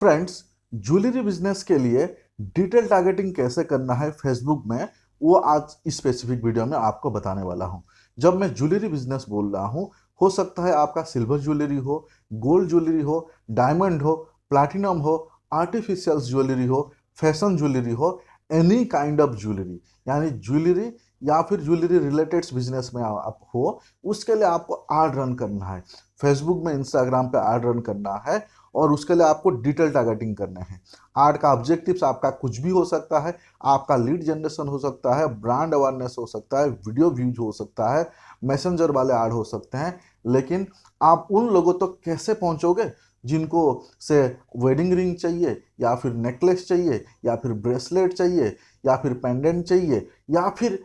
Friends, jewellery business के लिए detail targeting कैसे करना है फेसबुक में, वो आज इस स्पेसिफिक वीडियो में आपको बताने वाला हूं। जब मैं ज्वेलरी बिजनेस बोल रहा हूं, हो सकता है आपका सिल्वर ज्वेलरी हो, गोल्ड ज्वेलरी हो, डायमंड हो, प्लैटिनम हो, आर्टिफिशियल ज्वेलरी हो, फैशन ज्वेलरी हो, एनी काइंड ऑफ ज्वेलरी, यानी ज्वेलरी या फिर ज्वेलरी रिलेटेड बिजनेस में आप हो, उसके लिए आपको एड रन करना है। फेसबुक में, इंस्टाग्राम पे एड रन करना है और उसके लिए आपको डिटेल टारगेटिंग करना है। ऐड का ऑब्जेक्टिव्स आपका कुछ भी हो सकता है। आपका लीड जनरेशन हो सकता है, ब्रांड अवेयरनेस हो सकता है, वीडियो व्यूज हो सकता है, मैसेंजर वाले ऐड हो सकते हैं। लेकिन आप उन लोगों तक कैसे पहुंचोगे जिनको से वेडिंग रिंग चाहिए, या फिर नेकलेस चाहिए, या फिर ब्रेसलेट चाहिए, या फिर पेंडेंट चाहिए, या फिर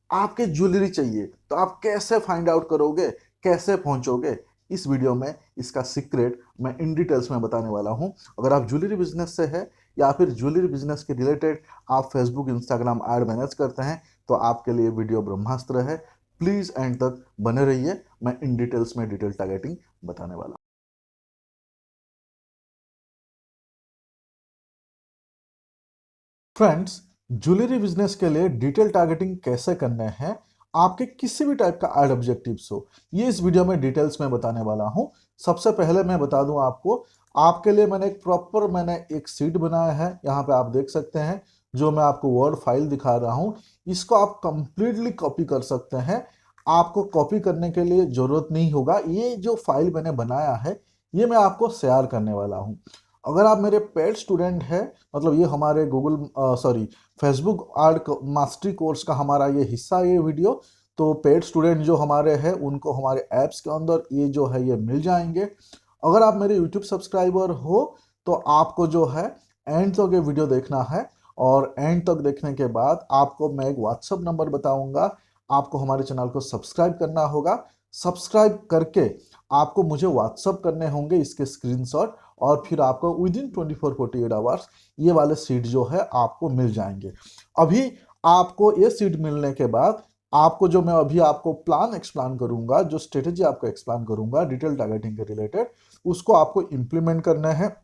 आपके ज्वेलरी चाहिए, तो आप कैसे फाइंड आउट करोगे, कैसे पहुंचोगे? इस वीडियो में इसका सीक्रेट मैं इन डिटेल्स में बताने वाला हूं। अगर आप ज्वेलरी बिजनेस से है या फिर ज्वेलरी बिजनेस के रिलेटेड आप फेसबुक, इंस्टाग्राम ऐड मैनेज करते हैं, तो आपके लिए वीडियो ब्रह्मास्त्र है। प्लीज एंड तक बने रहिए, मैं इन डिटेल्स में डिटेल टारगेटिंग बताने वाला हूं। फ्रेंड्स, ज्वेलरी बिजनेस के लिए डिटेल टारगेटिंग कैसे करने हैं, आपके किसी भी टाइप का एड ऑब्जेक्टिव्स हो, ये इस वीडियो में डिटेल्स में बताने वाला हूं। सबसे पहले मैं बता दूं आपको, आपके लिए मैंने एक सीट बनाया है, यहाँ पे आप देख सकते हैं। जो मैं आपको वर्ड फाइल दिखा रहा हूं, इसको आप कंप्लीटली कॉपी कर सकते हैं। आपको कॉपी करने के लिए जरूरत नहीं होगा। ये जो फाइल मैंने बनाया है, ये मैं आपको शेयर करने वाला हूँ। अगर आप मेरे पेड स्टूडेंट हैं, मतलब ये हमारे फेसबुक आर्ट मास्टरी कोर्स का हमारा ये हिस्सा है ये वीडियो, तो पेड स्टूडेंट जो हमारे हैं उनको हमारे ऐप्स के अंदर ये जो है ये मिल जाएंगे। अगर आप मेरे यूट्यूब सब्सक्राइबर हो, तो आपको जो है एंड तक ये वीडियो देखना है। और एंड तक देखने के बाद आपको मैं एक व्हाट्सअप नंबर बताऊंगा। आपको हमारे चैनल को सब्सक्राइब करना होगा। सब्सक्राइब करके आपको मुझे व्हाट्सअप करने होंगे इसके स्क्रीनशॉट, और फिर आपको विद इन 24-48 आवर्स ये वाले सीट जो है आपको मिल जाएंगे। अभी आपको ये सीट मिलने के बाद आपको जो मैं अभी आपको प्लान एक्सप्लेन करूंगा, जो स्ट्रेटेजी आपको एक्सप्लेन करूंगा डिटेल टारगेटिंग के रिलेटेड, उसको आपको इंप्लीमेंट करना है।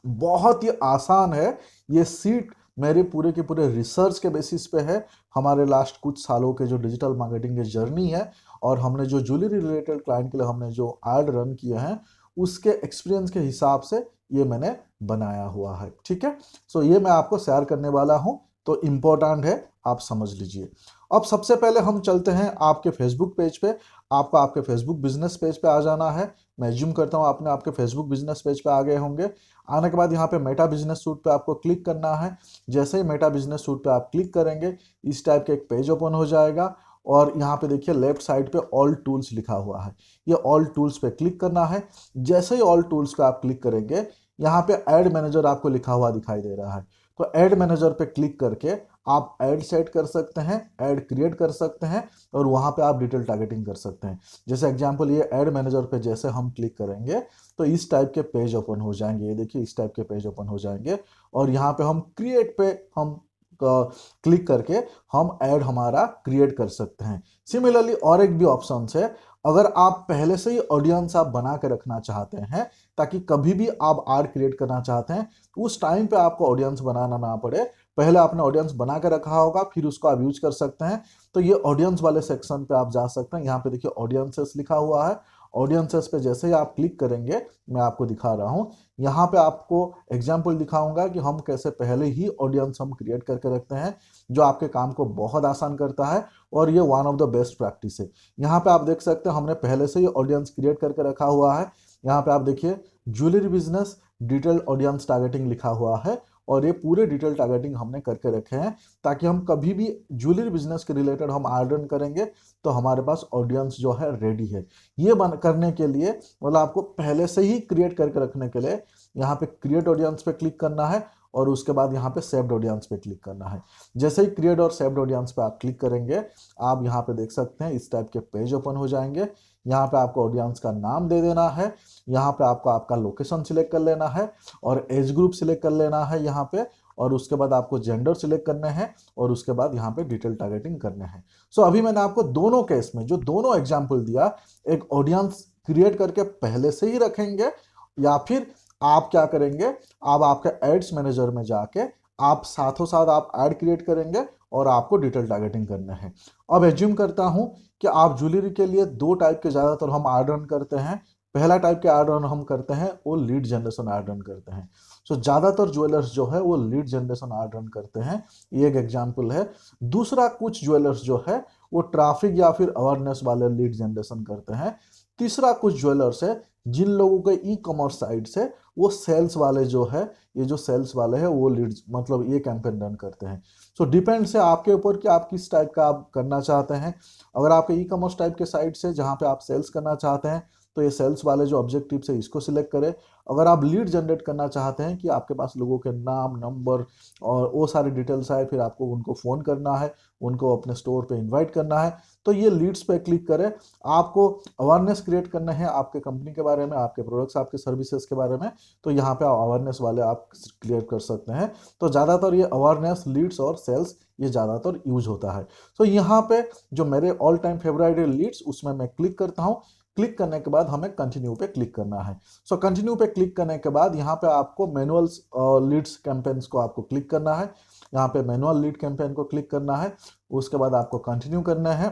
बहुत ही आसान है। ये सीट मेरे पूरे के पूरे रिसर्च के बेसिस पे है। हमारे लास्ट कुछ सालों के जो डिजिटल मार्केटिंग की जर्नी है, और हमने जो ज्वेलरी रिलेटेड क्लाइंट के लिए हमने जो एड रन किए हैं, उसके एक्सपीरियंस के हिसाब से ये मैंने बनाया हुआ है। ठीक है, सो ये मैं आपको शेयर करने वाला हूँ, तो इम्पोर्टेंट है, आप समझ लीजिए। अब सबसे पहले हम चलते हैं आपके फेसबुक पेज पे। आपको आपके फेसबुक बिजनेस पेज पे आ जाना है। मैं ज्यूम करता हूँ आपने आपके फेसबुक बिजनेस पेज पे आ गए होंगे। आने के बाद यहाँ पे मेटा बिजनेस सूट पे आपको क्लिक करना है। जैसे ही मेटा बिजनेस सूट पे आप क्लिक करेंगे, इस टाइप का एक पेज ओपन हो जाएगा। और यहाँ पे देखिए लेफ्ट साइड पे ऑल टूल्स लिखा हुआ है, ये ऑल टूल्स पे क्लिक करना है। जैसे ही ऑल टूल्स पे आप क्लिक करेंगे, यहाँ पे ऐड मैनेजर आपको लिखा हुआ दिखाई दे रहा है। तो ऐड मैनेजर पे क्लिक करके आप ऐड सेट कर सकते हैं, ऐड क्रिएट कर सकते हैं, और वहाँ पे आप डिटेल टारगेटिंग कर सकते हैं। जैसे एग्जांपल, ये ऐड मैनेजर पे जैसे हम क्लिक करेंगे, तो इस टाइप के पेज ओपन हो जाएंगे। ये देखिए इस टाइप के पेज ओपन हो जाएंगे, और यहाँ पे हम क्रिएट पे हम क्लिक करके हम ऐड हमारा क्रिएट कर सकते हैं। सिमिलरली और एक भी ऑप्शन है, अगर आप पहले से ही ऑडियंस आप बना के रखना चाहते हैं, ताकि कभी भी आप ऐड क्रिएट करना चाहते हैं, उस टाइम पे आपको ऑडियंस बनाना ना पड़े। पहले आपने ऑडियंस बना के रखा होगा, फिर उसको आप यूज कर सकते हैं। तो ये ऑडियंस वाले सेक्शन पे आप जा सकते हैं। यहाँ पे देखिए ऑडियंसेस लिखा हुआ है। ऑडियंसेस पे जैसे ही आप क्लिक करेंगे, मैं आपको दिखा रहा हूँ, यहाँ पे आपको एग्जाम्पल दिखाऊंगा कि हम कैसे पहले ही ऑडियंस हम क्रिएट करके रखते हैं, जो आपके काम को बहुत आसान करता है। और ये one of the best practice है। यहाँ पे आप देख सकते हैं हमने पहले से ही ऑडियंस क्रिएट करके रखा हुआ है। यहाँ पे आप देखिए jewellery business detail audience targeting लिखा हुआ है, और ये पूरे डिटेल टारगेटिंग हमने करके रखे हैं, ताकि हम कभी भी ज्वेलरी बिजनेस के रिलेटेड हम आर्डन करेंगे, तो हमारे पास ऑडियंस जो है रेडी है। ये करने के लिए, मतलब आपको पहले से ही क्रिएट करके रखने के लिए, यहाँ पे क्रिएट ऑडियंस पे क्लिक करना है, और उसके बाद यहाँ पे सेव्ड ऑडियंस पे क्लिक करना है। जैसे ही क्रिएट और सेव्ड ऑडियंस पे आप क्लिक करेंगे, आप यहाँ पे देख सकते हैं इस टाइप के पेज ओपन हो जाएंगे। यहाँ पे आपको ऑडियंस का नाम दे देना है, यहाँ पे आपको आपका लोकेशन सिलेक्ट कर लेना है, और एज ग्रुप सिलेक्ट कर लेना है यहाँ पे, और उसके बाद आपको जेंडर सिलेक्ट करने हैं, और उसके बाद यहाँ पे डिटेल टारगेटिंग करने हैं। सो अभी मैंने आपको दोनों केस में जो दोनों एग्जाम्पल दिया, एक ऑडियंस क्रिएट करके पहले से ही रखेंगे, या फिर आप क्या करेंगे, आप आपके एड्स मैनेजर में जाके आप साथों साथ आप ऐड क्रिएट करेंगे और आपको डिटेल टारगेटिंग करना है। अब एज्यूम करता हूं कि आप ज्वेलरी के लिए दो टाइप के ज़्यादातर हम ऐड रन करते हैं। पहला टाइप के ऐड रन हम करते हैं वो लीड जनरेशन ऐड रन करते हैं। सो ज़्यादातर ज्वेलर्स जो है वो लीड जनरेशन ऐड रन करते हैं, ये एक एग्जाम्पल है। दूसरा, कुछ ज्वेलर्स जो है वो ट्रैफिक या फिर अवेयरनेस वाले लीड जनरेशन करते हैं। तीसरा, कुछ ज्वेलर्स है जिन लोगों के ई कॉमर्स साइट से वो सेल्स वाले जो है, ये जो सेल्स वाले हैं वो लीड्स मतलब ये कैंपेन रन करते हैं। सो डिपेंड्स है आपके ऊपर कि आप किस टाइप का आप करना चाहते हैं। अगर आपके ई कॉमर्स टाइप के साइट से जहाँ पे आप सेल्स करना चाहते हैं तो ये सेल्स वाले जो ऑब्जेक्टिव है इसको सिलेक्ट करें। अगर आप लीड जनरेट करना चाहते हैं कि आपके पास लोगों के नाम, नंबर और वो सारे डिटेल्स आए, फिर आपको उनको फ़ोन करना है, उनको अपने स्टोर पे इनवाइट करना है, तो ये लीड्स पे क्लिक करें। आपको अवेयरनेस क्रिएट करना है आपके कंपनी के बारे में, आपके प्रोडक्ट्स, आपके सर्विसेज के बारे में, तो यहाँ पे अवेयरनेस वाले आप क्लियर कर सकते हैं। तो ज़्यादातर ये अवेयरनेस, लीड्स और सेल्स ये ज़्यादातर यूज होता है। तो यहाँ पे जो मेरे ऑल टाइम फेवरेट लीड्स, उसमें मैं क्लिक करता हूँ। क्लिक करने के बाद हमें कंटिन्यू पे क्लिक करना है। सो कंटिन्यू पे क्लिक करने के बाद यहाँ पे आपको मैनुअल लीड्स कैंपेन्स को आपको क्लिक करना है। यहाँ पे मैनुअल लीड कैंपेन को क्लिक करना है। उसके बाद आपको कंटिन्यू करना है।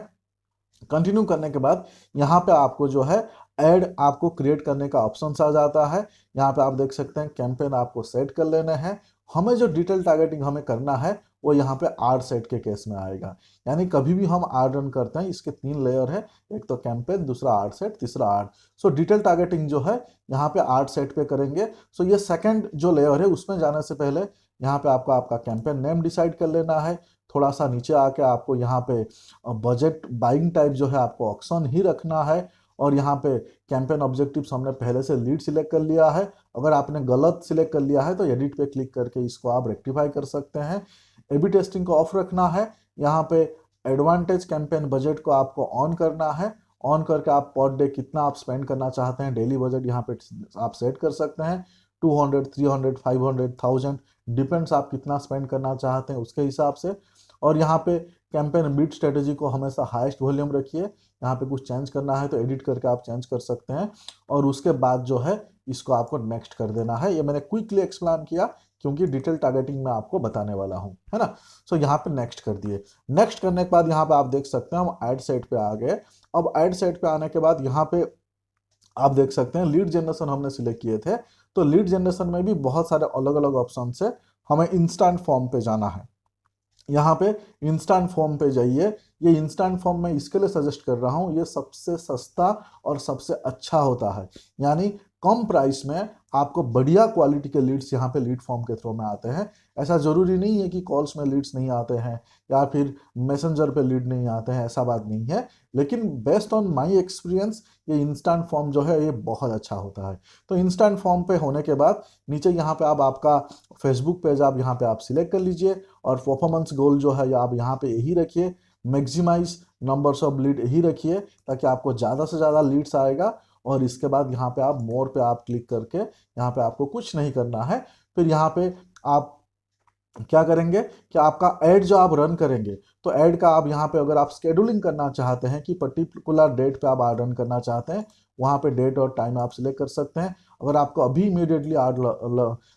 कंटिन्यू करने के बाद यहाँ पे आपको जो है ऐड आपको क्रिएट करने का ऑप्शन आ जाता है। यहाँ पे आप देख सकते हैं कैंपेन आपको सेट कर लेना है। हमें जो डिटेल टारगेटिंग हमें करना है वो यहाँ पे आड सेट के केस में आएगा। यानी कभी भी हम आड रन करते हैं, इसके 3 लेयर है, एक तो कैंपेन, दूसरा आड सेट, तीसरा आड। सो डिटेल टारगेटिंग जो है यहाँ पे आड सेट पे करेंगे। सो ये सेकंड जो लेयर है उसमें जाने से पहले यहाँ पे आपको आपका कैंपेन नेम डिसाइड कर लेना है। थोड़ा सा नीचे आके आपको यहाँ पे बजट बाइंग टाइप जो है आपको ऑक्शन ही रखना है। और यहाँ पे कैंपेन ऑब्जेक्टिव्स हमने पहले से लीड सिलेक्ट कर लिया है। अगर आपने गलत सिलेक्ट कर लिया है तो एडिट पे क्लिक करके इसको आप रेक्टिफाई कर सकते हैं। एबी टेस्टिंग को ऑफ रखना है। यहाँ पे एडवांटेज कैंपेन बजट को आपको ऑन करना है। ऑन करके आप पर डे कितना आप स्पेंड करना चाहते हैं, डेली बजट यहाँ पे आप सेट कर सकते हैं। 200, 300, 500, 1000 डिपेंड्स आप कितना स्पेंड करना चाहते हैं उसके हिसाब से। और यहाँ पे कैंपेन बीट स्ट्रेटेजी को हमेशा हाईएस्ट वॉल्यूम रखिए। यहाँ पे कुछ चेंज करना है तो एडिट करके आप चेंज कर सकते हैं। और उसके बाद जो है इसको आपको नेक्स्ट कर देना है। ये मैंने क्विकली एक्सप्लेन किया क्योंकि डिटेल टारगेटिंग में आपको बताने वाला हूँ, है ना। सो यहाँ पे नेक्स्ट कर दिए। नेक्स्ट करने के बाद यहाँ पे आप देख सकते हैं हम एड सेट पे आ गए। अब एड सेट पे आने के बाद यहाँ पे आप देख सकते हैं लीड जनरेशन हमने सिलेक्ट किए थे। तो लीड जनरेशन में भी बहुत सारे अलग अलग ऑप्शन है। हमें इंस्टेंट फॉर्म पे जाना है। यहाँ पे इंस्टेंट फॉर्म पे जाइए। ये इंस्टेंट फॉर्म मैं इसके लिए सजेस्ट कर रहा हूँ, ये सबसे सस्ता और सबसे अच्छा होता है। यानी कम प्राइस में आपको बढ़िया क्वालिटी के लीड्स यहाँ पे लीड फॉर्म के थ्रू में आते हैं। ऐसा ज़रूरी नहीं है कि कॉल्स में लीड्स नहीं आते हैं या फिर मैसेंजर पे लीड नहीं आते हैं, ऐसा बात नहीं है। लेकिन बेस्ड ऑन माई एक्सपीरियंस ये इंस्टेंट फॉर्म जो है ये बहुत अच्छा होता है। तो इंस्टेंट फॉर्म पे होने के बाद नीचे यहाँ पे आप आपका फेसबुक पेज आप यहाँ पे आप सिलेक्ट कर लीजिए। और परफॉर्मेंस गोल जो है आप यहाँ पे यही रखिए, मैक्सिमाइज नंबर्स ऑफ लीड यही रखिए ताकि आपको ज़्यादा से ज़्यादा लीड्स आएगा। और इसके बाद यहाँ पे आप मोर पे आप क्लिक करके यहाँ पे आपको कुछ नहीं करना है। फिर यहाँ पे आप क्या करेंगे कि आपका ऐड जो आप रन करेंगे तो ऐड का आप यहाँ पे अगर आप स्केड्यूलिंग करना चाहते हैं कि पर्टिकुलर डेट पे आप ऐड रन करना चाहते हैं, वहाँ पे डेट और टाइम आप सिलेक्ट कर सकते हैं। अगर आपको अभी इमीडिएटली ऐड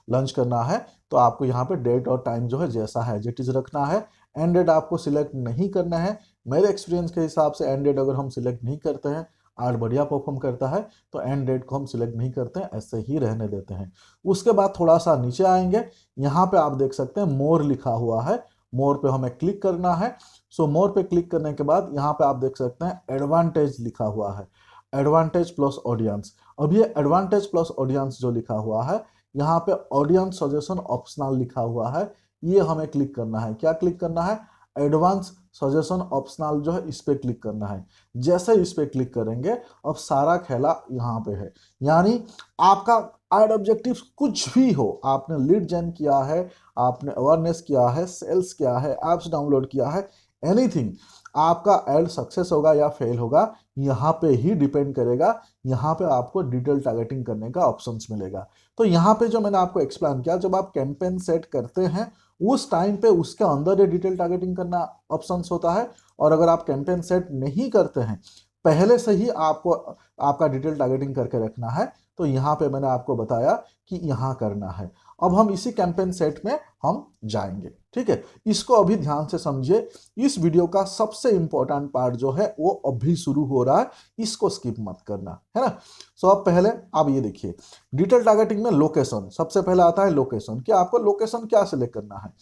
लॉन्च करना है तो आपको यहाँ पे डेट और टाइम जो है जैसा है एज इट इज रखना है। एंड डेट आपको सिलेक्ट नहीं करना है। मेरे एक्सपीरियंस के हिसाब से एंड डेट अगर हम सिलेक्ट नहीं करते हैं, ऐड बढ़िया परफॉर्म करता है तो एंड डेट को हम सिलेक्ट नहीं करते हैं, ऐसे ही रहने देते हैं। उसके बाद थोड़ा सा नीचे आएंगे, यहाँ पे आप देख सकते हैं मोर लिखा हुआ है। मोर पे हमें क्लिक करना है। सो मोर पे क्लिक करने के बाद यहाँ पे आप देख सकते हैं एडवांटेज लिखा हुआ है, एडवांटेज प्लस ऑडियंस। अब ये एडवांटेज प्लस ऑडियंस जो लिखा हुआ है, यहाँ पे ऑडियंस सजेशन ऑप्शनल लिखा हुआ है, ये हमें क्लिक करना है। क्या क्लिक करना है? एडवांस सजेशन ऑप्शनल जो है इस पे क्लिक करना है। जैसे इस पे क्लिक करेंगे अब सारा खेला यहाँ पे है। यानी आपका एड ऑब्जेक्टिव कुछ भी हो, आपने लीड जेन किया है, आपने अवेयरनेस किया है, सेल्स किया है, एप्स डाउनलोड किया है, एनीथिंग, आपका एड सक्सेस होगा या फेल होगा यहाँ पे ही डिपेंड करेगा। यहाँ पे आपको डिटेल टारगेटिंग करने का ऑप्शंस मिलेगा। तो यहाँ पे जो मैंने आपको एक्सप्लेन किया, जब आप कैंपेन सेट करते हैं उस टाइम पे उसके अंदर ये डिटेल टारगेटिंग करना ऑप्शंस होता है। और अगर आप कैंपेन सेट नहीं करते हैं, पहले से ही आपको आपका डिटेल टारगेटिंग करके रखना है, तो यहाँ पे मैंने आपको बताया कि यहाँ करना है। अब हम इसी कैंपेन सेट में हम जाएंगे, ठीक है। इसको अभी ध्यान से समझिए। इस वीडियो का सबसे इंपॉर्टेंट पार्ट जो है वो अभी शुरू हो रहा है, इसको स्किप मत करना, है ना। सो अब पहले आप ये देखिए, डिटेल टारगेटिंग में लोकेशन सबसे पहले आता है। लोकेशन, कि आपको लोकेशन क्या सिलेक्ट करना है।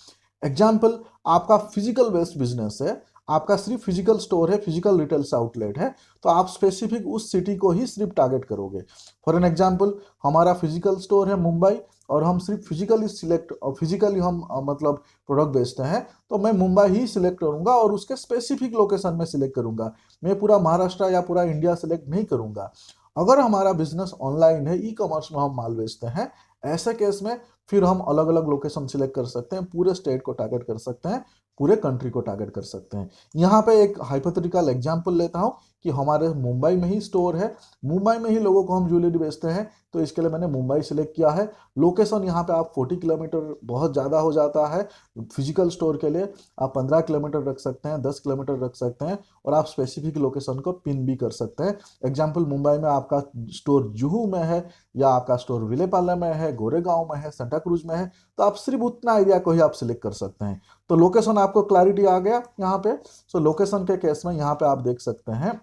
एग्जाम्पल, आपका फिजिकल बेस्ड बिजनेस है, आपका सिर्फ फिजिकल स्टोर है, फिजिकल रिटेल्स आउटलेट है, तो आप स्पेसिफिक उस सिटी को ही सिर्फ टारगेट करोगे। फॉर एन एग्जाम्पल, हमारा फिजिकल स्टोर है मुंबई, और हम सिर्फ फिजिकली सिलेक्ट और फिजिकली हम मतलब प्रोडक्ट बेचते हैं, तो मैं मुंबई ही सिलेक्ट करूंगा और उसके स्पेसिफिक लोकेशन में सिलेक्ट करूंगा। मैं पूरा महाराष्ट्र या पूरा इंडिया सिलेक्ट नहीं करूंगा। अगर हमारा बिजनेस ऑनलाइन है, ई कॉमर्स में हम माल बेचते हैं, ऐसे केस में फिर हम अलग अलग लोकेशन सिलेक्ट कर सकते हैं, पूरे स्टेट को टारगेट कर सकते हैं, पूरे कंट्री को टारगेट कर सकते हैं। यहाँ पे एक हाइपोथेटिकल एग्जांपल लेता हूँ कि हमारे मुंबई में ही स्टोर है, मुंबई में ही लोगों को हम ज्वेलरी बेचते हैं, तो इसके लिए मैंने मुंबई सिलेक्ट किया है। लोकेशन यहाँ पे आप 40 किलोमीटर बहुत ज़्यादा हो जाता है फिजिकल स्टोर के लिए, आप 15 किलोमीटर रख सकते हैं, 10 किलोमीटर रख सकते हैं, और आप स्पेसिफिक लोकेशन को पिन भी कर सकते हैं। एग्जाम्पल, मुंबई में आपका स्टोर जुहू में है, या आपका स्टोर विलेपाले में है, गोरेगांव में है, सेंटा क्रूज में है, तो आप सिर्फ उतना एरिया को ही आप सिलेक्ट कर सकते हैं। तो लोकेशन आपको क्लैरिटी आ गया यहाँ पे। सो लोकेशन के केस में यहाँ पे आप देख सकते हैं,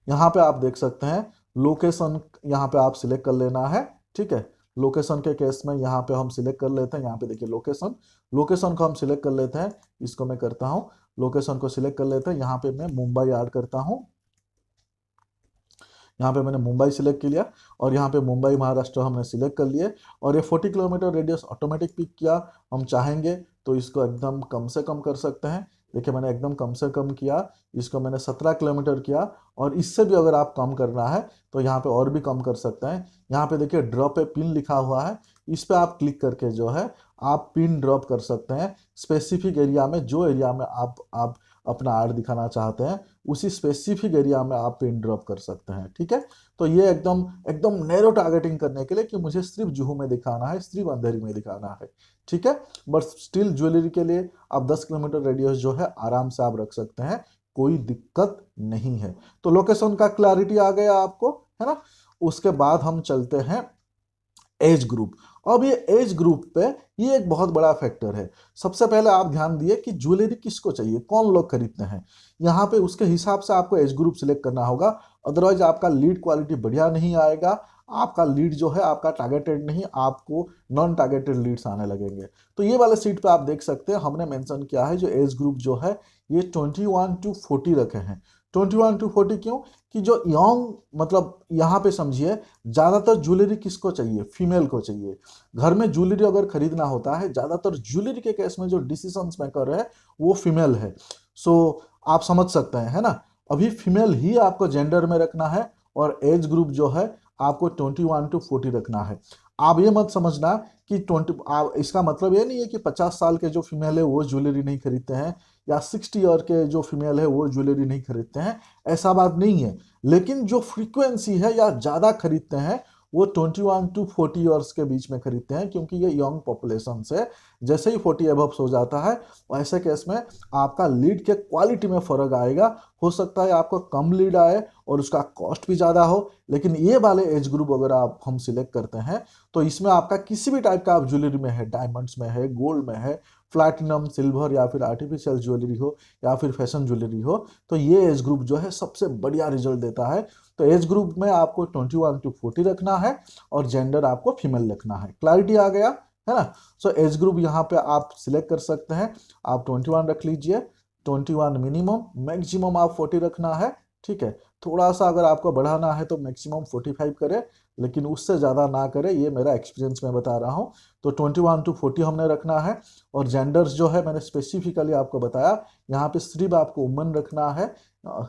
यहाँ पे आप देख सकते हैं लोकेशन यहाँ पे आप सिलेक्ट कर लेना है, ठीक है। लोकेशन के केस में यहाँ पे हम सिलेक्ट कर लेते हैं, यहाँ पे देखिए लोकेशन, लोकेशन को हम सिलेक्ट कर लेते हैं। इसको मैं करता हूँ, लोकेशन को सिलेक्ट कर लेते हैं, यहाँ पे मैं मुंबई ऐड करता हूँ। यहाँ पे मैंने मुंबई सिलेक्ट कर लिया, और यहाँ पे मुंबई महाराष्ट्र हमने सिलेक्ट कर लिए, और ये 40 किलोमीटर रेडियस ऑटोमेटिक पिक किया। हम चाहेंगे तो इसको एकदम कम से कम कर सकते हैं। देखिए मैंने एकदम कम से कम किया, इसको मैंने 17 किलोमीटर किया, और इससे भी अगर आप कम करना है तो यहाँ पे और भी कम कर सकते हैं। यहाँ पे देखिए ड्रॉप ए पिन लिखा हुआ है, इस पे आप क्लिक करके जो है आप पिन ड्रॉप कर सकते हैं स्पेसिफिक एरिया में, जो एरिया में आप अपना आर्ट दिखाना चाहते हैं, उसी स्पेसिफिक एरिया में आप पिन ड्रॉप कर सकते हैं, ठीक है। तो ये एकदम एकदम नैरो टारगेटिंग करने के लिए कि मुझे सिर्फ जुहू में दिखाना है, सिर्फ अंधेरी में दिखाना है, ठीक है। बट स्टिल ज्वेलरी के लिए आप 10 किलोमीटर रेडियस जो है आराम से आप रख सकते हैं, कोई दिक्कत नहीं है। तो लोकेशन का क्लैरिटी आ गया आपको, है ना। उसके बाद हम चलते हैं एज ग्रुप। अब ये एज ग्रुप पे ये एक बहुत बड़ा फैक्टर है। सबसे पहले आप ध्यान दिए कि ज्वेलरी किसको चाहिए, कौन लोग खरीदते हैं, यहाँ पे उसके हिसाब से आपको एज ग्रुप सिलेक्ट करना होगा। अदरवाइज आपका लीड क्वालिटी बढ़िया नहीं आएगा, आपका लीड जो है आपका टारगेटेड नहीं, आपको नॉन टारगेटेड लीड्स आने लगेंगे। तो ये वाले सीट पे आप देख सकते हैं हमने मेंशन किया है जो एज ग्रुप जो है ये 21 to 40 रखे हैं। 21 to 40 क्यों, कि जो यंग मतलब यहाँ पे समझिए ज़्यादातर ज्वेलरी किसको चाहिए, फीमेल को चाहिए। घर में ज्वेलरी अगर खरीदना होता है, ज़्यादातर ज्वेलरी के केस में जो डिसीजंस मेकर है वो फीमेल है। सो आप समझ सकते हैं, है ना। अभी फीमेल ही आपको जेंडर में रखना है, और एज ग्रुप जो है आपको 21 to 40 रखना है। आप ये मत समझना कि 20, इसका मतलब ये नहीं है कि 50 साल के जो फीमेल है वो ज्वेलरी नहीं खरीदते हैं, या 60 ईयर के जो फीमेल है वो ज्वेलरी नहीं खरीदते हैं, ऐसा बात नहीं है। लेकिन जो फ्रीक्वेंसी है या ज़्यादा खरीदते हैं वो 21 to 40 ईयर्स के बीच में खरीदते हैं, क्योंकि ये यंग पॉपुलेशन से जैसे ही 40 एबव हो जाता है वैसे केस में आपका लीड के क्वालिटी में फ़र्क आएगा। हो सकता है आपको कम लीड आए और उसका कॉस्ट भी ज़्यादा हो, लेकिन ये वाले एज ग्रुप अगर आप हम सिलेक्ट करते हैं तो इसमें आपका किसी भी टाइप का आप ज्वेलरी में है, डायमंड्स में है, गोल्ड में है, प्लैटिनम, सिल्वर, या फिर आर्टिफिशियल ज्वेलरी हो, या फिर फैशन ज्वेलरी हो, तो ये एज ग्रुप जो है सबसे बढ़िया रिजल्ट देता है। तो एज ग्रुप में आपको 21 to 40 रखना है, और जेंडर आपको फीमेल रखना है। क्लैरिटी आ गया, है ना। सो एज ग्रुप यहाँ पे आप सिलेक्ट कर सकते हैं, आप 21 रख लीजिए, 21 मिनिमम, मैक्सिमम आप 40 रखना है, ठीक है। थोड़ा सा अगर आपको बढ़ाना है तो मैक्सिमम 45 करें, लेकिन उससे ज़्यादा ना करें, ये मेरा एक्सपीरियंस में बता रहा हूँ। तो 21 to 40 हमने रखना है, और जेंडर्स जो है मैंने स्पेसिफिकली आपको बताया, यहाँ पे सिर्फ आपको वुमेन रखना है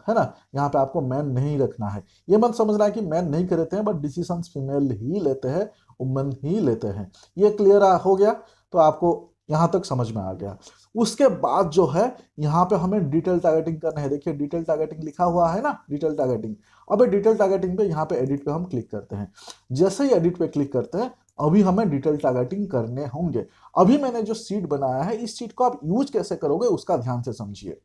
ना, यहाँ पे आपको मैन नहीं रखना है। ये मत समझना है कि मैन नहीं करते हैं, बट डिसीजन फीमेल ही लेते हैं, वुमेन ही लेते हैं। ये क्लियर हो गया, तो आपको यहाँ तक समझ में आ गया। उसके बाद जो है यहाँ पे हमें डिटेल टारगेटिंग करना है। देखिए डिटेल टारगेटिंग लिखा हुआ है ना, डिटेल टारगेटिंग। अब डिटेल टारगेटिंग पे यहाँ पे एडिट पे हम क्लिक करते हैं। जैसे ही एडिट पे क्लिक करते हैं अभी हमें डिटेल टारगेटिंग करने होंगे। अभी मैंने जो सीट बनाया है, इस सीट को आप यूज कैसे करोगे उसका ध्यान से समझिए।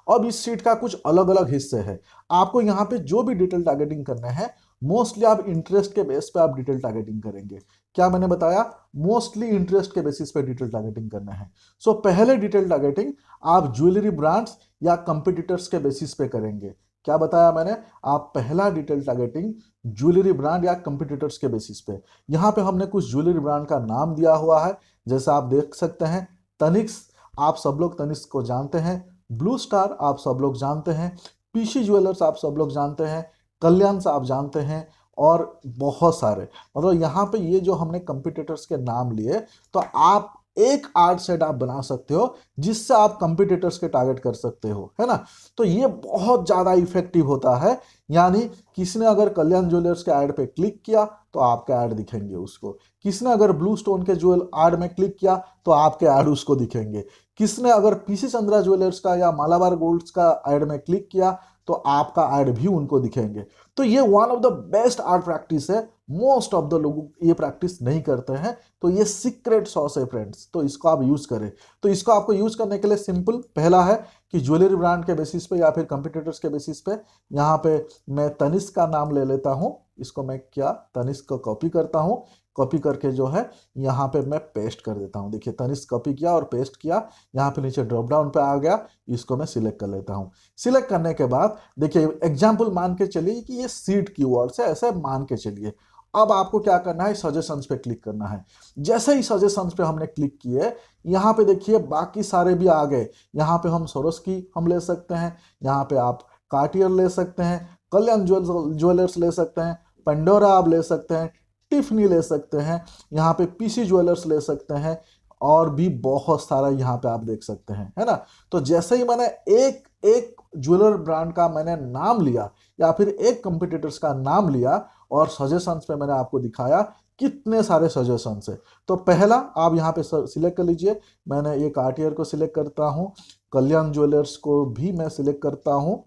अब इस सीट का कुछ अलग अलग हिस्से हैं, आपको यहाँ पे जो भी डिटेल टारगेटिंग करना है मोस्टली आप इंटरेस्ट के बेस पे आप डिटेल टारगेटिंग करेंगे। क्या मैंने बताया? मोस्टली इंटरेस्ट के बेसिस पे डिटेल टारगेटिंग करना है। सो पहले डिटेल टारगेटिंग आप ज्वेलरी ब्रांड्स या कंपटीटर्स के बेसिस पे करेंगे। क्या बताया मैंने? आप पहला डिटेल टारगेटिंग ज्वेलरी ब्रांड या कंपटीटर्स के बेसिस पे। यहाँ पे हमने कुछ ज्वेलरी ब्रांड का नाम दिया हुआ है, जैसा आप देख सकते हैं। तनिष्क, आप सब लोग तनिष्क को जानते हैं। ब्लू स्टार आप सब लोग जानते हैं। पीसी ज्वेलर्स आप सब लोग जानते हैं। कल्याण आप जानते हैं। और बहुत सारे, मतलब यहाँ पे ये जो हमने कंपटीटर्स के नाम लिए, तो आप एक आर्ट सेट आप बना सकते हो जिससे आप कंपटीटर्स के टारगेट कर सकते हो, है ना। तो ये बहुत ज़्यादा इफेक्टिव होता है। यानी किसी ने अगर कल्याण ज्वेलर्स के ऐड पे क्लिक किया तो आपके ऐड दिखेंगे उसको। किसने अगर ब्लू स्टोन के ज्वेल ऐड में क्लिक किया तो आपके ऐड उसको दिखेंगे। किसने अगर पीसी चंद्रा ज्वेलर्स का या मालाबार गोल्ड्स का ऐड में क्लिक किया तो आपका ऐड भी उनको दिखेंगे। तो ये one of the best art practice है। मोस्ट ऑफ द लोग ये प्रैक्टिस नहीं करते हैं, तो ये सीक्रेट सॉस है फ्रेंड्स, तो इसको आप यूज करें। तो इसको आपको यूज करने के लिए सिंपल पहला है कि ज्वेलरी ब्रांड के बेसिस पे या फिर कंपटीटर्स के बेसिस पे, यहाँ पे मैं तनिष्क का नाम ले लेता हूँ। इसको मैं क्या तनिष्क को कॉपी करता हूँ। कॉपी करके जो है यहाँ पे मैं पेस्ट कर देता हूँ। देखिए तनिष्क कॉपी किया और पेस्ट किया, यहाँ पे नीचे ड्रॉप डाउन पे आ गया। इसको मैं सिलेक्ट कर लेता हूँ। सिलेक्ट करने के बाद देखिए एग्जाम्पल मान के चलिए कि ये सीड कीवर्ड्स है, ऐसे मान के चलिए। अब आपको क्या करना है? सजेशंस पे क्लिक करना है। जैसे ही सजेशंस पे हमने क्लिक किए, यहाँ पे देखिए बाकी सारे भी आ गए। यहाँ पे हम सोरोस्की हम ले सकते हैं, यहाँ पे आप कार्टियर ले सकते हैं, कल्याण ज्वेलर्स ले सकते हैं, पेंडोरा आप ले सकते हैं, टिफनी ले सकते हैं, यहाँ पे पीसी ज्वेलर्स ले सकते हैं, और भी बहुत सारा यहाँ पे आप देख सकते हैं, है ना। तो जैसे ही मैंने एक एक ज्वेलर ब्रांड का मैंने नाम लिया या फिर एक कंपटीटर्स का नाम लिया और सजेशंस पे मैंने आपको दिखाया कितने सारे सजेशंस है। तो पहला आप यहाँ पे सिलेक्ट कर लीजिए। मैंने ये कार्टियर को सिलेक्ट करता हूँ, कल्याण ज्वेलर्स को भी मैं सिलेक्ट करता हूँ,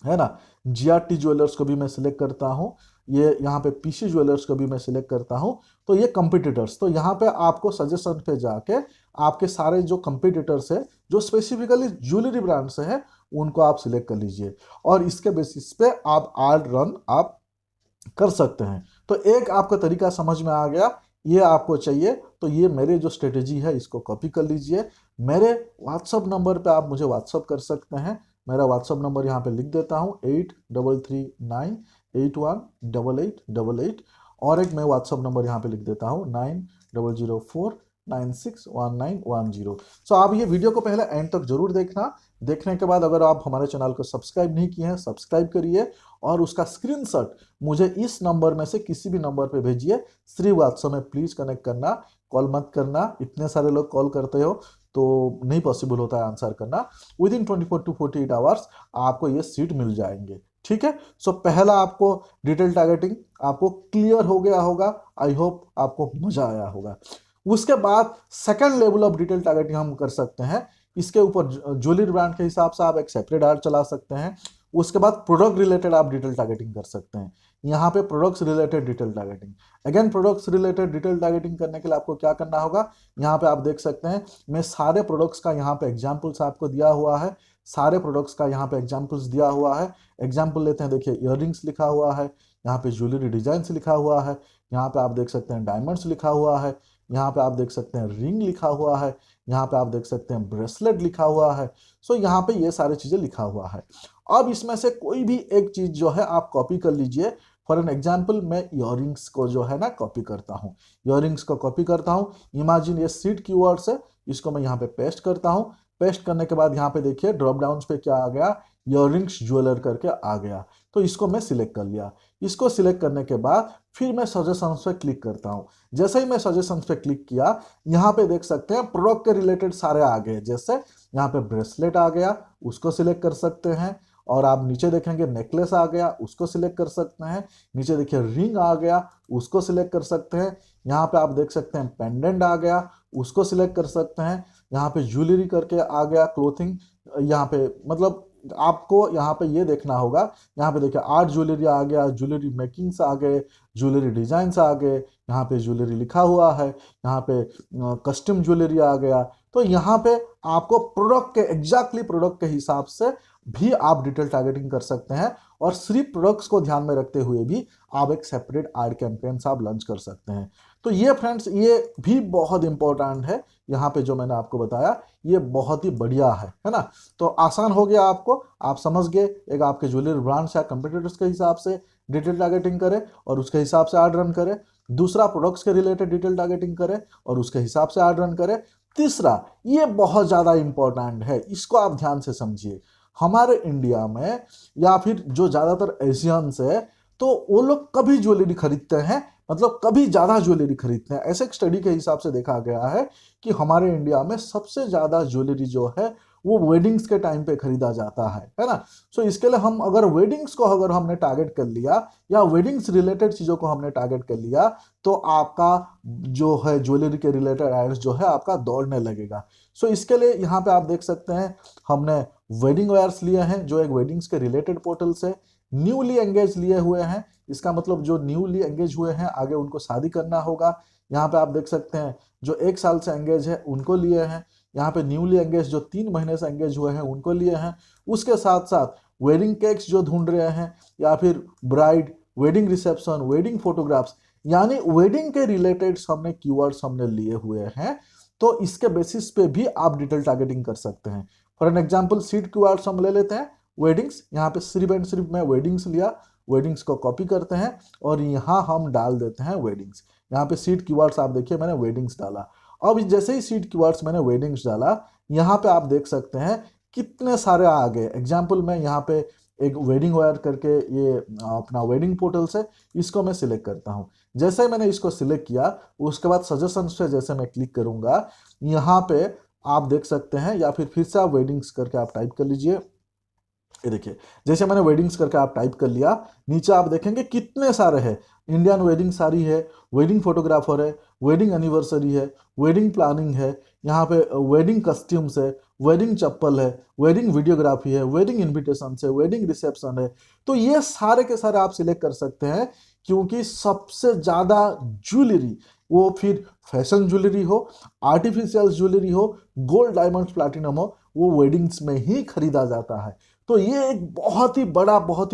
है ना। जीआरटी ज्वेलर्स को भी मैं सिलेक्ट करता हूँ। ये यहाँ पे पीसी ज्वेलर्स को भी मैं सिलेक्ट करता हूँ। तो ये कंपटीटर्स, तो यहाँ पे आपको सजेशन पे जाके आपके सारे जो कंपटीटर्स है जो स्पेसिफिकली ज्वेलरी ब्रांड से है उनको आप सिलेक्ट कर लीजिए, और इसके बेसिस पे आप एड रन आप कर सकते हैं। तो एक आपका तरीका समझ में आ गया। ये आपको चाहिए तो ये मेरे जो स्ट्रेटेजी है इसको कॉपी कर लीजिए। मेरे व्हाट्सअप नंबर पे आप मुझे व्हाट्सअप कर सकते हैं। मेरा व्हाट्सअप नंबर यहाँ पे लिख देता हूँ 8339818888। और एक मैं व्हाट्सअप नंबर यहाँ पे लिख देता हूँ 9004961910। सो आप ये वीडियो को पहले एंड तक जरूर देखना। देखने के बाद अगर आप हमारे चैनल को सब्सक्राइब नहीं किए हैं, सब्सक्राइब करिए और उसका स्क्रीनशॉट मुझे इस नंबर में से किसी भी नंबर पे भेजिए। सिर्फ व्हाट्सएप में प्लीज कनेक्ट करना, कॉल मत करना। इतने सारे लोग कॉल करते हो तो नहीं पॉसिबल होता है आंसर करना। विद इन 24 to 48 आवर्स आपको ये सीट मिल जाएंगे, ठीक है। सो पहला आपको डिटेल टारगेटिंग आपको क्लियर हो गया होगा। आई होप आपको मजा आया होगा। उसके बाद second level of detail targeting हम कर सकते हैं। इसके ऊपर ज्वेलरी ब्रांड के हिसाब से आप एक सेपरेट ऐड चला सकते हैं। उसके बाद प्रोडक्ट रिलेटेड आप डिटेल टारगेटिंग कर सकते हैं। यहाँ पे products related detail targeting. Again products related detail targeting करने के लिए आपको क्या करना होगा? यहाँ पे आप देख सकते हैं मैं सारे प्रोडक्ट्स का यहाँ पे एग्जाम्पल्स आपको दिया हुआ है। सारे प्रोडक्ट्स का यहाँ पे एग्जाम्पल्स दिया हुआ है। एग्जाम्पल लेते हैं, देखिए इयररिंग्स लिखा हुआ है, यहाँ पे ज्वेलरी डिजाइन्स लिखा हुआ है, यहाँ पे आप देख सकते हैं डायमंड्स लिखा हुआ है, यहाँ पे आप देख सकते हैं रिंग लिखा हुआ है, यहाँ पे आप देख सकते हैं ब्रेसलेट लिखा हुआ है। सो यहाँ पे ये सारी चीजें लिखा हुआ है। अब इसमें से कोई भी एक चीज जो है आप कॉपी कर लीजिए। फॉर एन एग्जाम्पल मैं इयररिंग्स को जो है ना कॉपी करता हूँ। इयररिंग्स को कॉपी करता हूँ। इमेजिन ये सीड कीवर्ड्स है, इसको मैं यहाँ पे पेस्ट करता हूँ। पेस्ट करने के बाद यहाँ पे देखिए ड्रॉप डाउन पे क्या आ गया? इयररिंग्स ज्वेलर करके आ गया। तो इसको मैं सिलेक्ट कर लिया। इसको सिलेक्ट करने के बाद फिर मैं सजेशंस पे क्लिक करता हूँ। जैसे ही मैं सजेशंस पे क्लिक किया, यहाँ पे देख सकते हैं प्रोडक्ट के रिलेटेड सारे आ गए। जैसे यहाँ पे ब्रेसलेट आ गया, उसको सिलेक्ट कर सकते हैं। और आप नीचे देखेंगे नेकलेस आ गया, उसको सिलेक्ट कर सकते हैं। नीचे देखिए रिंग आ गया, उसको सिलेक्ट कर सकते हैं। यहाँ पे आप देख सकते हैं पेंडेंट आ गया, उसको सिलेक्ट कर सकते हैं। यहाँ पे ज्वेलरी करके आ गया, क्लोथिंग। यहाँ पे मतलब आपको यहाँ पे ये देखना होगा। यहाँ पे देखिए आर्ट ज्वेलरी आ गया, ज्वेलरी मेकिंग्स आ गए, ज्वेलरी डिजाइन्स आ गए, यहाँ पे ज्वेलरी लिखा हुआ है, यहाँ पे कस्टम ज्वेलरी आ गया। तो यहाँ पे आपको प्रोडक्ट के एग्जैक्टली प्रोडक्ट के हिसाब से भी आप डिटेल टारगेटिंग कर सकते हैं। और सिर्फ प्रोडक्ट्स को ध्यान में रखते हुए भी आप एक सेपरेट एड कैंपेन्स आप लॉन्च कर सकते हैं। तो ये फ्रेंड्स ये भी बहुत इंपॉर्टेंट है, यहाँ पे जो मैंने आपको बताया ये बहुत ही बढ़िया है ना। तो आसान हो गया, आपको आप समझ गए, एक आपके ज्वेलरी ब्रांड्स या कंपटीटर्स के हिसाब से डिटेल टारगेटिंग करें और उसके हिसाब से ऐड रन करें। दूसरा, प्रोडक्ट्स के रिलेटेड डिटेल टारगेटिंग करें और उसके हिसाब से ऐड रन करें। तीसरा, ये बहुत ज़्यादा इंपॉर्टेंट है, इसको आप ध्यान से समझिए। हमारे इंडिया में या फिर जो ज़्यादातर एशियंस है, तो वो लोग कभी ज्वेलरी खरीदते हैं, मतलब कभी ज़्यादा ज्वेलरी खरीदते हैं। ऐसे एक स्टडी के हिसाब से देखा गया है कि हमारे इंडिया में सबसे ज़्यादा ज्वेलरी जो है वो वेडिंग्स के टाइम पे खरीदा जाता है ना। सो इसके लिए हम अगर वेडिंग्स को अगर हमने टारगेट कर लिया या वेडिंग्स रिलेटेड चीज़ों को हमने टारगेट कर लिया, तो आपका जो है ज्वेलरी के रिलेटेड एड्स जो है आपका दौड़ने लगेगा। सो इसके लिए यहाँ पे आप देख सकते हैं हमने वेडिंग वेयर्स लिए हैं जो एक वेडिंग्स के रिलेटेड पोर्टल से, न्यूली एंगेज लिए हुए हैं, इसका मतलब जो न्यूली एंगेज हुए हैं आगे उनको शादी करना होगा। यहाँ पे आप देख सकते हैं जो 1 साल से एंगेज है उनको लिए हैं, यहाँ पे न्यूली एंगेज जो 3 महीने से एंगेज हुए हैं उनको लिए हैं। उसके साथ साथ वेडिंग केक्स जो ढूंढ रहे हैं या फिर bride, wedding reception, wedding photographs, यानी वेडिंग के रिलेटेड हमने कीवर्ड्स हमने लिए हुए हैं। तो इसके बेसिस पे भी आप डिटेल टारगेटिंग कर सकते हैं। For an example seed keywords हम ले लेते हैं, वेडिंग्स, यहाँ पे सिर्फ एंड सिर्फ मैं वेडिंग्स लिया, वेडिंग्स को कॉपी करते हैं और यहाँ हम डाल देते हैं वेडिंग्स। यहाँ पे सीड कीवर्ड्स आप देखिए मैंने वेडिंग्स डाला। अब जैसे ही सीड कीवर्ड्स मैंने वेडिंग्स डाला, यहाँ पे आप देख सकते हैं कितने सारे आ गए। एग्जाम्पल मैं यहाँ पे एक वेडिंग वेयर करके ये अपना वेडिंग पोर्टल से इसको मैं सिलेक्ट करता हूँ। जैसे ही मैंने इसको सिलेक्ट किया उसके बाद सजेशंस पे जैसे मैं क्लिक करूँगा, यहाँ पे आप देख सकते हैं, या फिर से आप वेडिंग्स करके आप टाइप कर लीजिए। ये देखिए जैसे मैंने वेडिंग्स करके आप टाइप कर लिया, नीचे आप देखेंगे कितने सारे हैं। इंडियन वेडिंग साड़ी है, वेडिंग फोटोग्राफर है, वेडिंग एनिवर्सरी है, वेडिंग प्लानिंग है, यहाँ पे वेडिंग कस्ट्यूम्स है, वेडिंग चप्पल है, वेडिंग वीडियोग्राफी है, वेडिंग इनविटेशन है, वेडिंग रिसेप्शन है। तो ये सारे के सारे आप सिलेक्ट कर सकते हैं, क्योंकि सबसे ज़्यादा ज्वेलरी, वो फिर फैशन ज्वेलरी हो, आर्टिफिशियल ज्वेलरी हो, गोल्ड डायमंड्स प्लैटिनम हो, वो वेडिंग्स में ही खरीदा जाता है। तो ये एक बहुत ही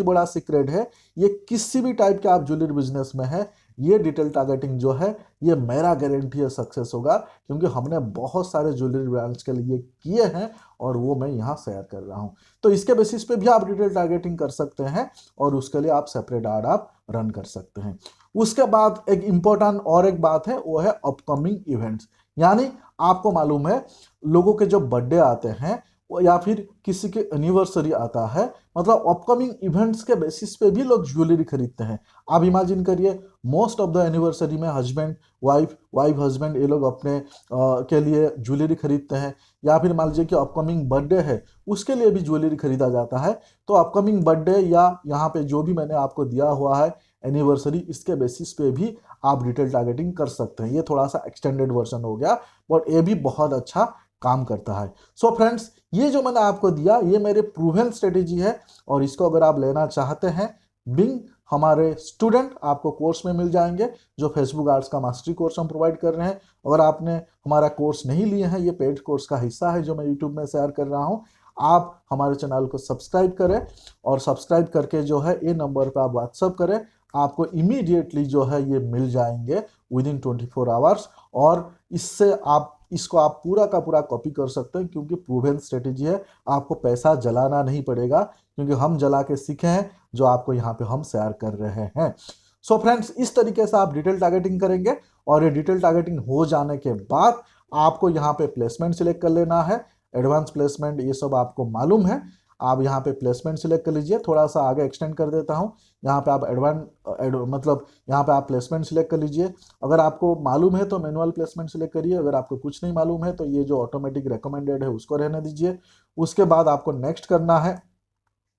बड़ा सीक्रेट है। ये किसी भी टाइप के आप ज्वेलरी बिजनेस में है, ये डिटेल टारगेटिंग जो है ये मेरा गारंटी है सक्सेस होगा, क्योंकि हमने बहुत सारे ज्वेलरी ब्रांड्स के लिए किए हैं और वो मैं यहाँ शेयर कर रहा हूँ। तो इसके बेसिस पे भी आप डिटेल टारगेटिंग कर सकते हैं और उसके लिए आप सेपरेट ऐड आप रन कर सकते हैं। उसके बाद एक इम्पोर्टेंट और एक बात है, वो है अपकमिंग इवेंट्स। यानी आपको मालूम है लोगों के जो बर्थडे आते हैं या फिर किसी के एनिवर्सरी आता है, मतलब अपकमिंग इवेंट्स के बेसिस पे भी लोग ज्वेलरी खरीदते हैं। आप इमेजिन करिए मोस्ट ऑफ द एनिवर्सरी में हस्बैंड वाइफ, वाइफ हस्बैंड, ये लोग अपने के लिए ज्वेलरी खरीदते हैं। या फिर मान लीजिए कि अपकमिंग बर्थडे है उसके लिए भी ज्वेलरी खरीदा जाता है। तो अपकमिंग बर्थडे या यहाँ पे जो भी मैंने आपको दिया हुआ है एनिवर्सरी, इसके बेसिस पे भी आप डिटेल टारगेटिंग कर सकते हैं। ये थोड़ा सा एक्सटेंडेड वर्जन हो गया, बट ये भी बहुत अच्छा काम करता है। सो फ्रेंड्स, ये जो मैंने आपको दिया ये मेरे प्रूवन स्ट्रेटेजी है, और इसको अगर आप लेना चाहते हैं, बिंग हमारे स्टूडेंट आपको कोर्स में मिल जाएंगे, जो फेसबुक आर्ट्स का मास्टरी कोर्स हम प्रोवाइड कर रहे हैं। अगर आपने हमारा कोर्स नहीं लिए हैं, ये पेड कोर्स का हिस्सा है जो मैं यूट्यूब में शेयर कर रहा हूँ, आप हमारे चैनल को सब्सक्राइब करें और सब्सक्राइब करके जो है ये नंबर पर आप व्हाट्सअप करें, आपको इमीडिएटली जो है ये मिल जाएंगे विदिन 24 आवर्स। और इससे आप इसको आप पूरा का पूरा कॉपी कर सकते हैं, क्योंकि प्रूवन स्ट्रेटेजी है, आपको पैसा जलाना नहीं पड़ेगा, क्योंकि हम जला के सीखे हैं जो आपको यहाँ पे हम शेयर कर रहे हैं। सो फ्रेंड्स, इस तरीके से आप डिटेल टारगेटिंग करेंगे और ये डिटेल टारगेटिंग हो जाने के बाद आपको यहाँ पे प्लेसमेंट सिलेक्ट कर लेना है। एडवांस प्लेसमेंट ये सब आपको मालूम है, आप यहाँ पे प्लेसमेंट सिलेक्ट कर लीजिए। थोड़ा सा आगे एक्सटेंड कर देता हूँ, यहाँ पे आप मतलब यहाँ पे आप प्लेसमेंट सिलेक्ट कर लीजिए। अगर आपको मालूम है तो मैनुअल प्लेसमेंट सिलेक्ट करिए, अगर आपको कुछ नहीं मालूम है तो ये जो ऑटोमेटिक रिकमेंडेड है उसको रहने दीजिए। उसके बाद आपको नेक्स्ट करना है।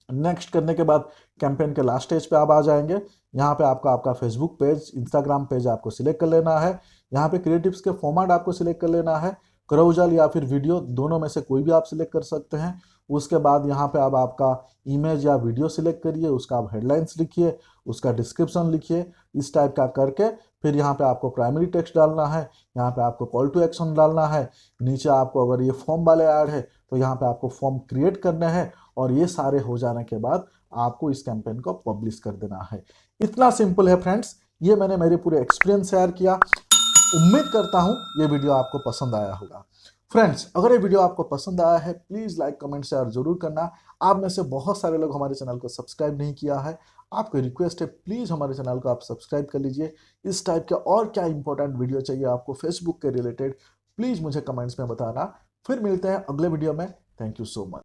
नेक्स्ट करने के बाद कैंपेन के लास्ट स्टेज पे आप आ जाएंगे। यहाँ पे आपका आपका फेसबुक पेज, इंस्टाग्राम पेज आपको सिलेक्ट कर लेना है। यहाँ पे क्रिएटिव्स के फॉर्मेट आपको सिलेक्ट कर लेना है, क्राउजल या फिर वीडियो, दोनों में से कोई भी आप सिलेक्ट कर सकते हैं। उसके बाद यहाँ पे आप आपका इमेज या वीडियो सिलेक्ट करिए, उसका आप हेडलाइंस लिखिए, उसका डिस्क्रिप्शन लिखिए, इस टाइप का करके फिर यहाँ पे आपको प्राइमरी टेक्स्ट डालना है, यहाँ पे आपको कॉल टू एक्शन डालना है। नीचे आपको अगर ये फॉर्म वाले ऐड है तो यहाँ पे आपको फॉर्म क्रिएट करने हैं, और ये सारे हो जाने के बाद आपको इस कैंपेन को पब्लिश कर देना है। इतना सिंपल है फ्रेंड्स, ये मैंने मेरे पूरे एक्सपीरियंस शेयर किया। उम्मीद करता हूं ये वीडियो आपको पसंद आया होगा। फ्रेंड्स, अगर ये वीडियो आपको पसंद आया है प्लीज लाइक कमेंट शेयर जरूर करना। आप में से बहुत सारे लोग हमारे चैनल को सब्सक्राइब नहीं किया है, आपको रिक्वेस्ट है प्लीज हमारे चैनल को आप सब्सक्राइब कर लीजिए। इस टाइप के और क्या इंपॉर्टेंट वीडियो चाहिए आपको फेसबुक के रिलेटेड, प्लीज मुझे कमेंट्स में बताना। फिर मिलते हैं अगले वीडियो में। Thank you so much.